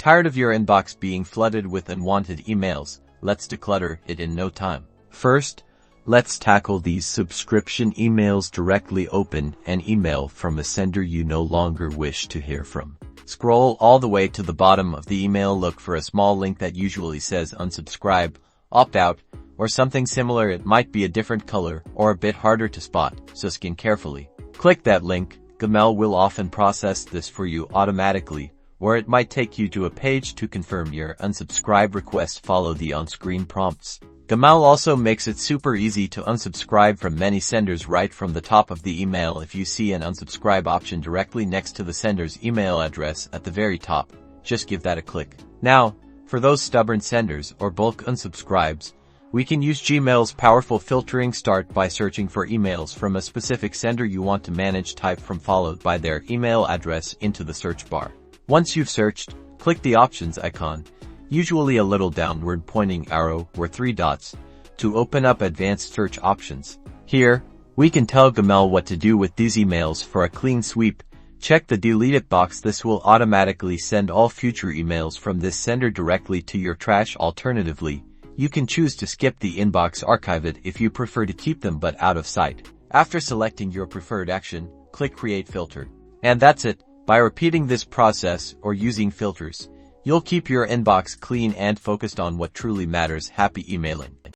Tired of your inbox being flooded with unwanted emails? Let's declutter it in no time. First, let's tackle these subscription emails. Directly open an email from a sender you no longer wish to hear from. Scroll all the way to the bottom of the email. Look for a small link that usually says unsubscribe, opt out, or something similar. It might be a different color or a bit harder to spot, so scan carefully. Click that link. Gmail will often process this for you automatically, or it might take you to a page to confirm your unsubscribe request. Follow the on-screen prompts. Gmail also makes it super easy to unsubscribe from many senders right from the top of the email. If you see an unsubscribe option directly next to the sender's email address at the very top, just give that a click. Now, for those stubborn senders or bulk unsubscribes, we can use Gmail's powerful filtering. Start by searching for emails from a specific sender you want to manage. Type from followed by their email address into the search bar. Once you've searched, click the options icon, usually a little downward pointing arrow or 3 dots, to open up advanced search options. Here, we can tell Gmail what to do with these emails. For a clean sweep, check the delete it box. This will automatically send all future emails from this sender directly to your trash. Alternatively, you can choose to skip the inbox, archive it if you prefer to keep them but out of sight. After selecting your preferred action, click Create Filter. And that's it. By repeating this process or using filters, you'll keep your inbox clean and focused on what truly matters. Happy emailing!